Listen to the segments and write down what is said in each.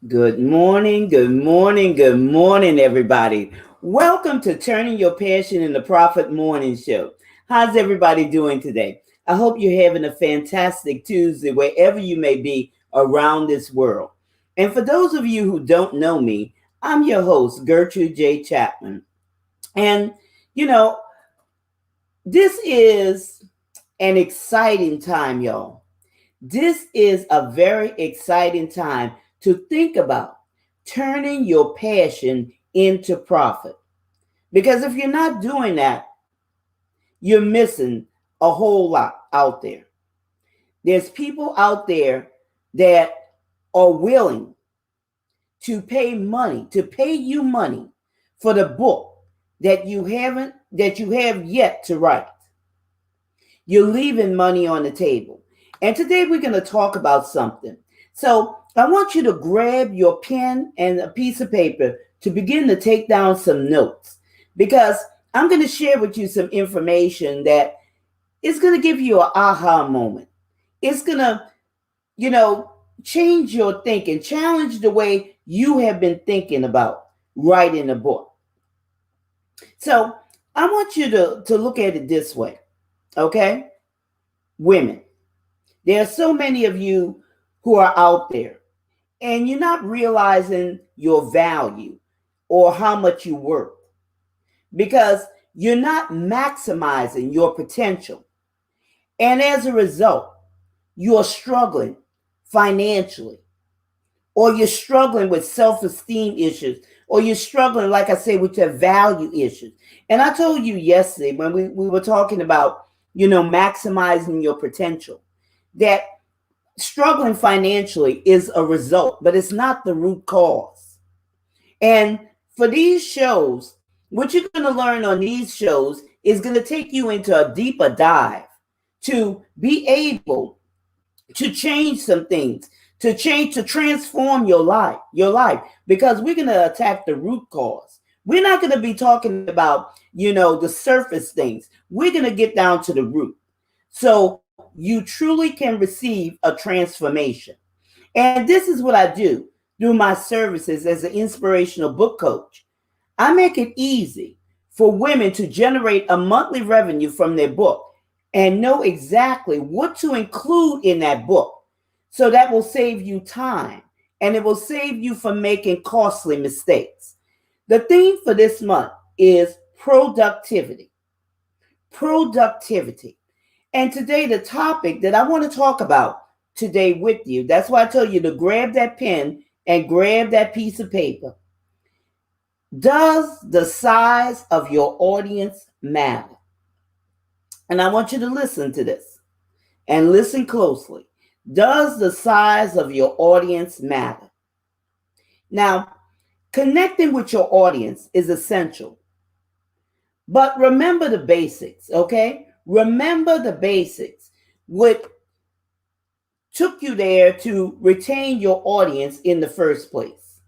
Good morning, good morning, good morning, everybody. Welcome to Turning Your Passion into Profit Morning Show. How's everybody doing today? I hope you're having a fantastic Tuesday wherever you may be around this world. And for those of you who don't know me, I'm your host, Gertrude J. Chapman. And, you know, this is an exciting time, y'all. This is a very exciting time to think about turning your passion into profit. Because if you're not doing that, you're missing a whole lot out there. There's people out there that are willing to pay you money for the book that you have yet to write. You're leaving money on the table. And today we're going to talk about something. So I want you to grab your pen and a piece of paper to begin to take down some notes because I'm going to share with you some information that is going to give you an aha moment. It's going to, you know, change your thinking, challenge the way you have been thinking about writing a book. So I want you to look at it this way, okay? Women. There are so many of you who are out there and you're not realizing your value or how much you worth because you're not maximizing your potential. And as a result, you're struggling financially, or you're struggling with self-esteem issues, or you're struggling, like I say, with your value issues. And I told you yesterday when we were talking about, maximizing your potential, that struggling financially is a result, but it's not the root cause. And for these shows, what you're going to learn on these shows is going to take you into a deeper dive to be able to change some things, to transform your life, because we're going to attack the root cause. We're not going to be talking about, the surface things. We're going to get down to the root. So you truly can receive a transformation. And this is what I do through my services as an inspirational book coach. I make it easy for women to generate a monthly revenue from their book and know exactly what to include in that book. So that will save you time and it will save you from making costly mistakes. The theme for this month is productivity. Productivity. And today, the topic that I want to talk about today with you, that's why I tell you to grab that pen and grab that piece of paper. Does the size of your audience matter? And I want you to listen to this and listen closely. Does the size of your audience matter? Now, connecting with your audience is essential. But remember the basics, okay? Remember the basics. What took you there to retain your audience in the first place?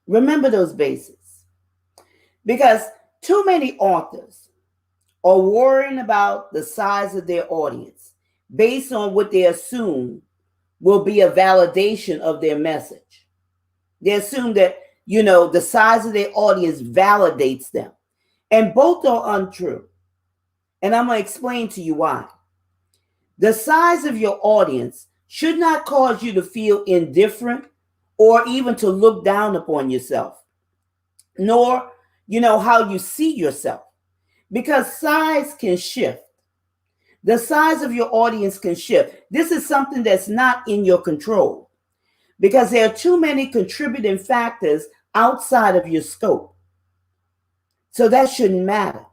Remember those basics. Because too many authors are worrying about the size of their audience based on what they assume will be a validation of their message. They assume that, the size of their audience validates them. And both are untrue. And I'm going to explain to you why. The size of your audience should not cause you to feel indifferent or even to look down upon yourself, nor, how you see yourself. Because size can shift. The size of your audience can shift. This is something that's not in your control because there are too many contributing factors outside of your scope. So that shouldn't matter.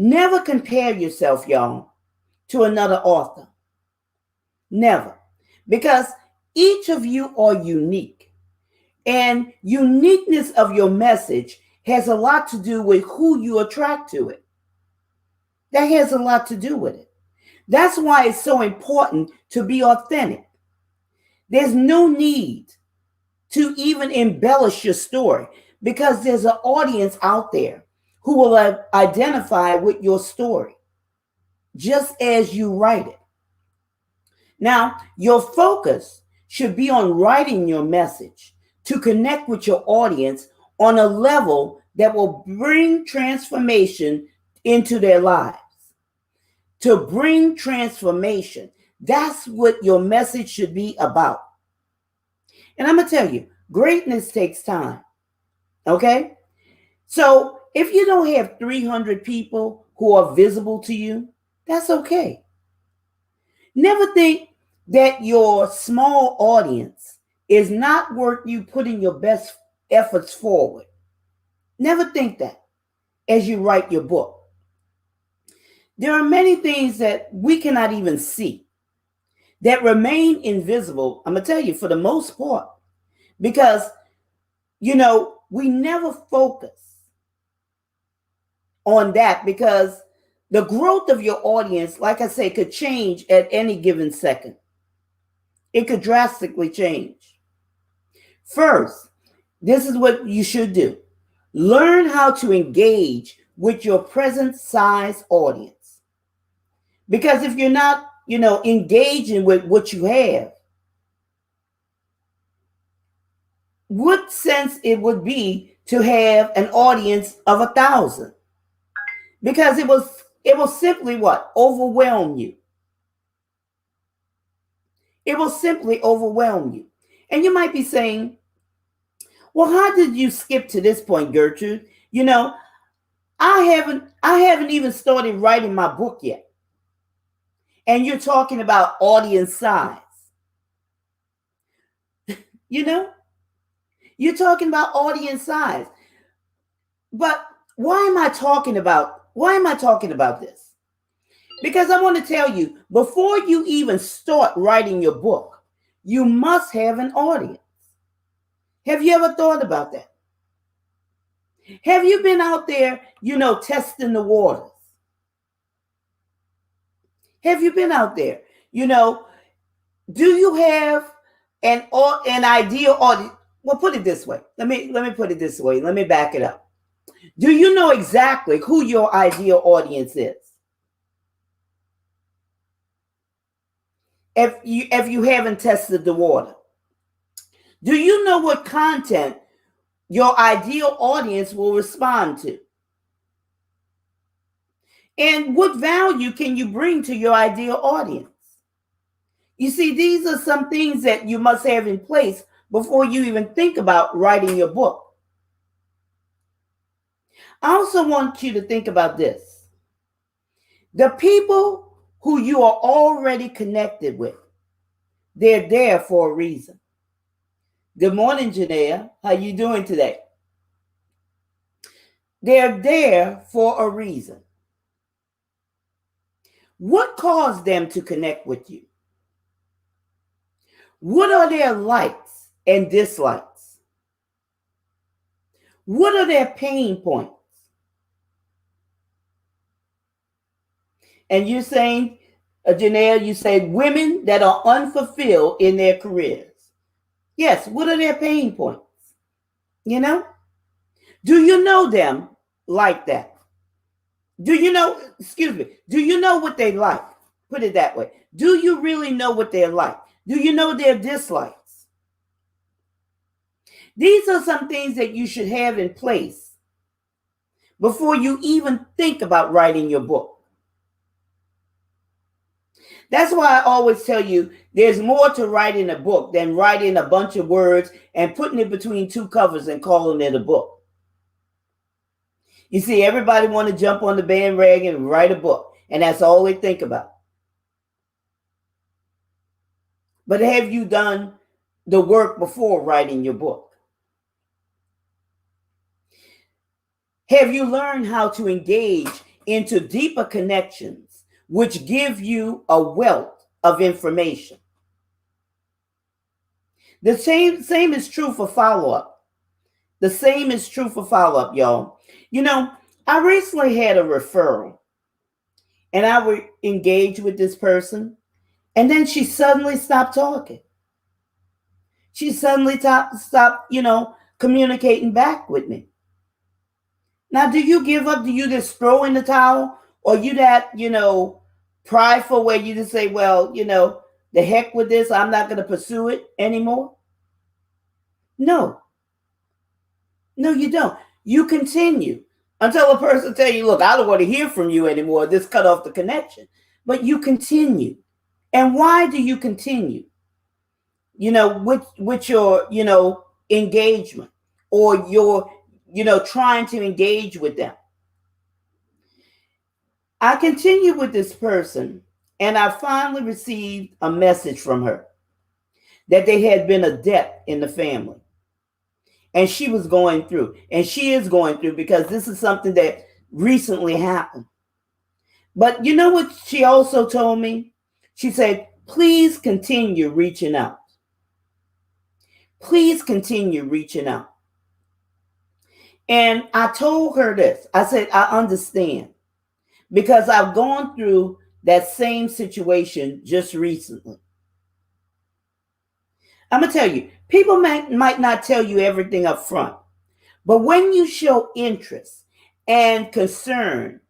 Never compare yourself, y'all, to another author. Never. Because each of you are unique. And uniqueness of your message has a lot to do with who you attract to it. That has a lot to do with it. That's why it's so important to be authentic. There's no need to even embellish your story because there's an audience out there who will identify with your story just as you write it. Now, your focus should be on writing your message to connect with your audience on a level that will bring transformation into their lives. To bring transformation. That's what your message should be about. And I'm going to tell you, greatness takes time. Okay? So if you don't have 300 people who are visible to you, that's okay. Never think that your small audience is not worth you putting your best efforts forward. Never think that as you write your book. There are many things that we cannot even see that remain invisible, I'm going to tell you, for the most part, because, we never focus on that because the growth of your audience, like I say, could change at any given second. It could drastically change. First, this is what you should do. Learn how to engage with your present size audience. Because if you're not, engaging with what you have, what sense it would be to have an audience of 1,000? Because it will simply what? Overwhelm you. It will simply overwhelm you. And you might be saying, well, how did you skip to this point, Gertrude? I haven't even started writing my book yet. And you're talking about audience size. You're talking about audience size. But why am I talking about this? Because I want to tell you, before you even start writing your book, you must have an audience. Have you ever thought about that? Have you been out there, testing the waters? Have you been out there? Do you have an ideal audience? Well, put it this way. Let me put it this way. Let me back it up. Do you know exactly who your ideal audience is? If you haven't tested the water, do you know what content your ideal audience will respond to? And what value can you bring to your ideal audience? You see, these are some things that you must have in place before you even think about writing your book. I also want you to think about this. The people who you are already connected with, they're there for a reason. Good morning, Janaea. How you doing today? They're there for a reason. What caused them to connect with you? What are their likes and dislikes? What are their pain points? And you're saying, Janelle, you said women that are unfulfilled in their careers. Yes, what are their pain points? Do you know them like that? Do you know what they like? Put it that way. Do you really know what they're like? Do you know their dislikes? These are some things that you should have in place before you even think about writing your book. That's why I always tell you there's more to writing a book than writing a bunch of words and putting it between two covers and calling it a book. You see, everybody want to jump on the bandwagon and write a book, and that's all they think about. But have you done the work before writing your book? Have you learned how to engage into deeper connections, which give you a wealth of information? The same is true for follow-up. The same is true for follow-up, y'all. I recently had a referral, and I would engage with this person, and then she suddenly stopped talking. She suddenly stopped, communicating back with me. Now, do you give up? Do you just throw in the towel? Or you that, prideful where you just say, well, The heck with this, I'm not going to pursue it anymore? No, no, you don't. You continue until a person tell you, look, I don't want to hear from you anymore. This cut off the connection. But you continue. And why do you continue? With your, engagement, or your, trying to engage with them. I continue with this person, and I finally received a message from her that there had been a death in the family. And she was going through, and she is going through, because this is something that recently happened. But you know what she also told me? She said, please continue reaching out. Please continue reaching out. And I told her this. I said, I understand, because I've gone through that same situation just recently. I'm going to tell you, people might not tell you everything up front, but when you show interest and concern,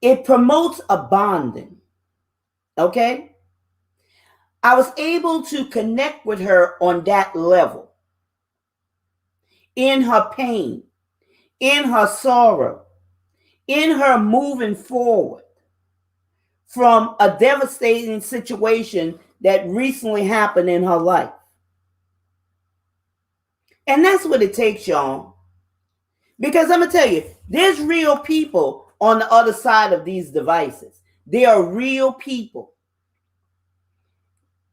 it promotes a bonding. Okay? I was able to connect with her on that level, in her pain, in her sorrow, in her moving forward from a devastating situation that recently happened in her life. And that's what it takes, y'all. Because I'm going to tell you, there's real people on the other side of these devices. They are real people.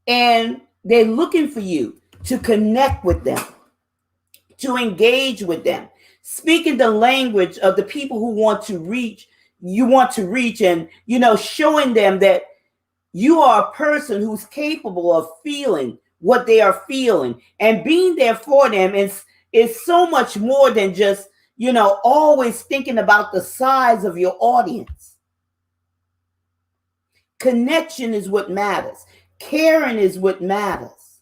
And they're looking for you to connect with them, to engage with them, speaking the language of the people who want to reach, and, showing them that you are a person who's capable of feeling what they are feeling, and being there for them is so much more than just, always thinking about the size of your audience. Connection is what matters. Caring is what matters.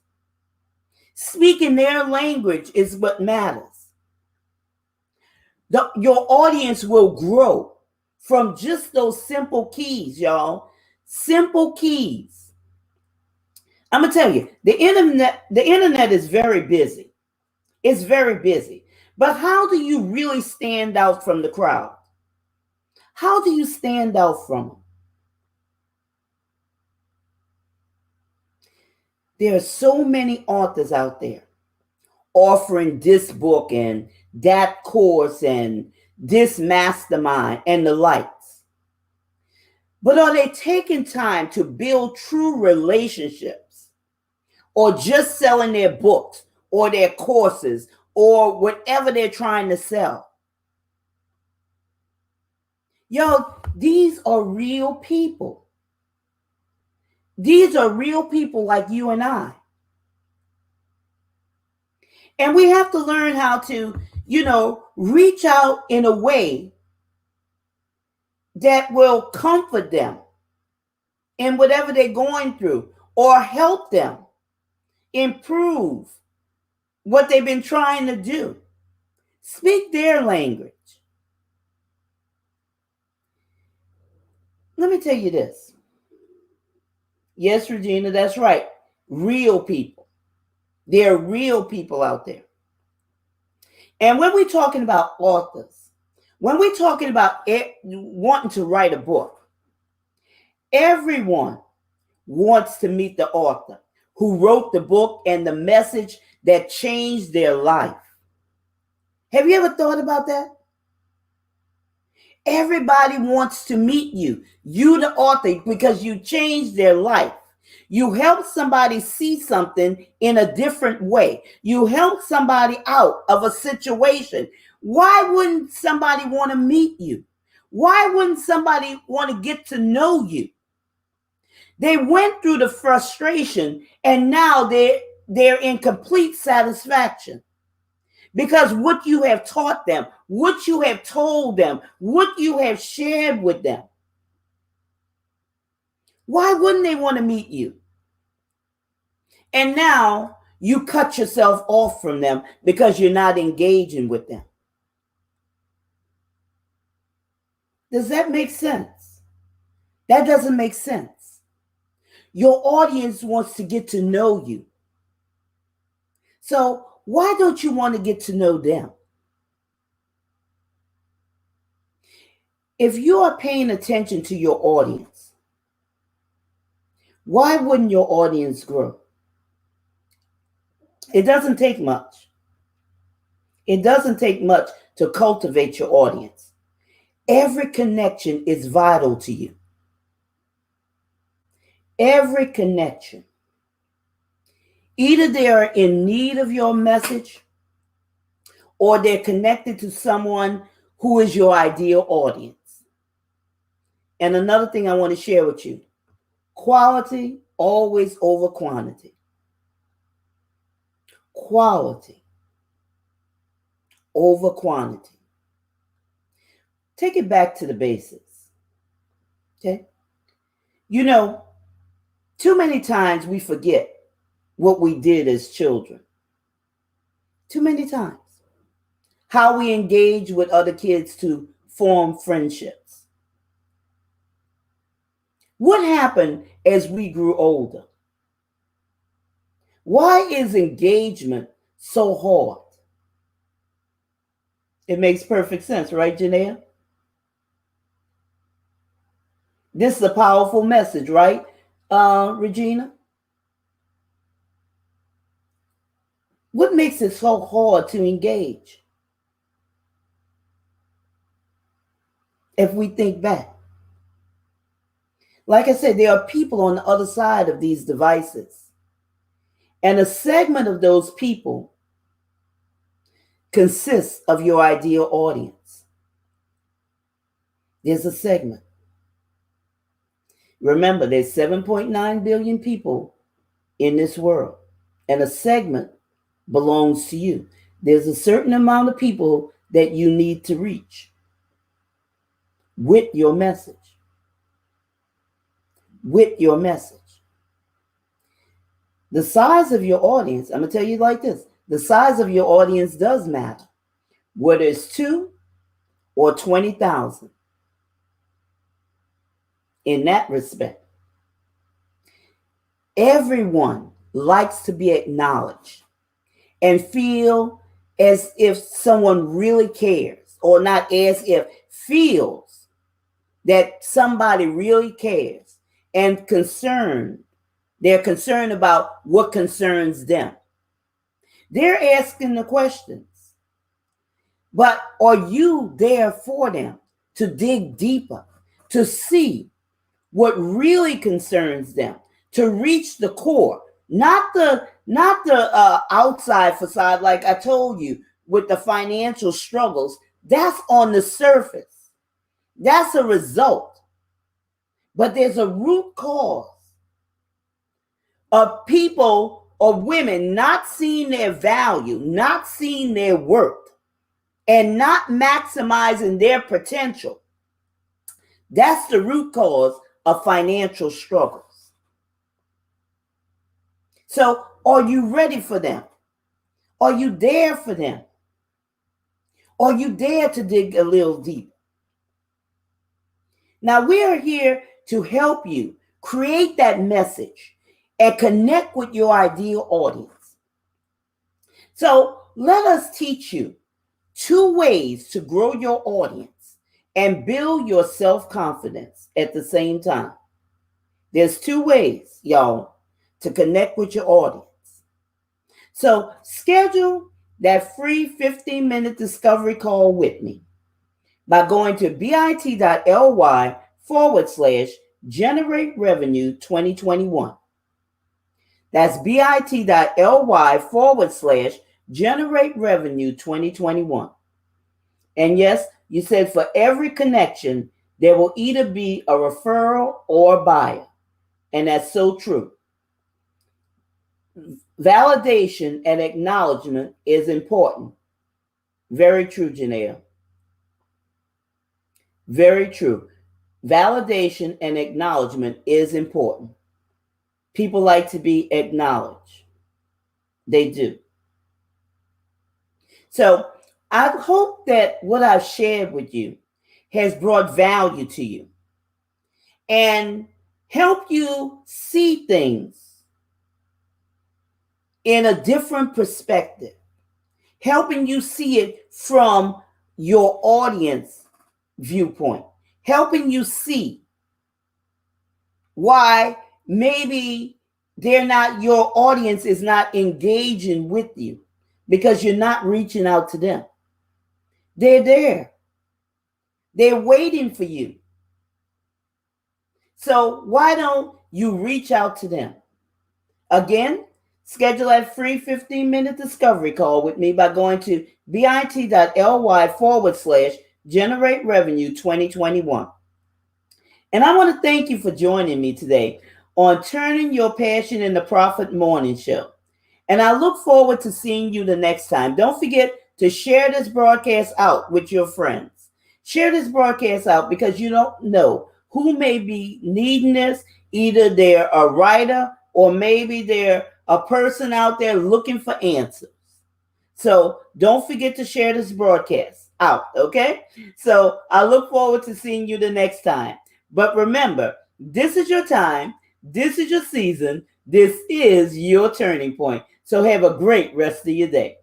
Speaking their language is what matters. Your audience will grow from just those simple keys, y'all. Simple keys. I'm going to tell you, the internet is very busy. It's very busy. But how do you really stand out from the crowd? How do you stand out from them? There are so many authors out there offering this book and that course and this mastermind and the likes. But are they taking time to build true relationships, or just selling their books or their courses or whatever they're trying to sell? Yo, these are real people. These are real people like you and I. And we have to learn how to, reach out in a way that will comfort them in whatever they're going through, or help them improve what they've been trying to do. Speak their language. Let me tell you this. Yes, Regina, that's right. Real people. There are real people out there. And when we're talking about authors, when we're talking about wanting to write a book, everyone wants to meet the author who wrote the book and the message that changed their life. Have you ever thought about that? Everybody wants to meet you, the author, because you changed their life. You help somebody see something in a different way. You help somebody out of a situation. Why wouldn't somebody want to meet you? Why wouldn't somebody want to get to know you? They went through the frustration, and now they're in complete satisfaction. Because what you have taught them, what you have told them, what you have shared with them. Why wouldn't they want to meet you? And now you cut yourself off from them because you're not engaging with them. Does that make sense? That doesn't make sense. Your audience wants to get to know you. So why don't you want to get to know them? If you are paying attention to your audience, why wouldn't your audience grow? It doesn't take much. It doesn't take much to cultivate your audience. Every connection is vital to you. Every connection. Either they are in need of your message or they're connected to someone who is your ideal audience. And another thing I want to share with you, quality always over quantity. Quality over quantity. Take it back to the basics. Okay? You know, too many times we forget what we did as children. Too many times. How we engage with other kids to form friendships. What happened as we grew older? Why is engagement so hard? It makes perfect sense, right, Janelle? This is a powerful message, right, Regina? What makes it so hard to engage? If we think back. Like I said, there are people on the other side of these devices. And a segment of those people consists of your ideal audience. There's a segment. Remember, there's 7.9 billion people in this world, and a segment belongs to you. There's a certain amount of people that you need to reach with your message. With your message. The size of your audience, I'm going to tell you like this, the size of your audience does matter, whether it's 2 or 20,000. In that respect, everyone likes to be acknowledged and feel as if someone really cares, or not as if, feels that somebody really cares and concerned. They're concerned about what concerns them. They're asking the questions. But are you there for them to dig deeper, to see what really concerns them, to reach the core, not the outside facade, like I told you, with the financial struggles? That's on the surface. That's a result. But there's a root cause of people or women not seeing their value, not seeing their worth, and not maximizing their potential. That's the root cause of financial struggles. So, are you ready for them? Are you there for them? Are you there to dig a little deeper? Now, we are here to help you create that message and connect with your ideal audience. So, let us teach you 2 ways to grow your audience and build your self-confidence at the same time. There's 2 ways, y'all, to connect with your audience. So schedule that free 15-minute discovery call with me by going to bit.ly/generate revenue 2021. That's bit.ly/generate revenue 2021. And yes, you said for every connection, there will either be a referral or a buyer. And that's so true. Validation and acknowledgement is important. Very true, Janelle. Very true. Validation and acknowledgement is important. People like to be acknowledged. They do. So I hope that what I've shared with you has brought value to you. And help you see things in a different perspective, helping you see it from your audience viewpoint, helping you see why maybe your audience is not engaging with you because you're not reaching out to them. They're there. They're waiting for you. So why don't you reach out to them? Again, schedule a free 15-minute discovery call with me by going to bit.ly/generate revenue 2021. And I want to thank you for joining me today on Turning Your Passion into Profit Morning Show. And I look forward to seeing you the next time. Don't forget to share this broadcast out with your friends. Share this broadcast out because you don't know who may be needing this. Either they're a writer or maybe they're a person out there looking for answers. So don't forget to share this broadcast out, okay? So I look forward to seeing you the next time. But remember, this is your time. This is your season. This is your turning point. So have a great rest of your day.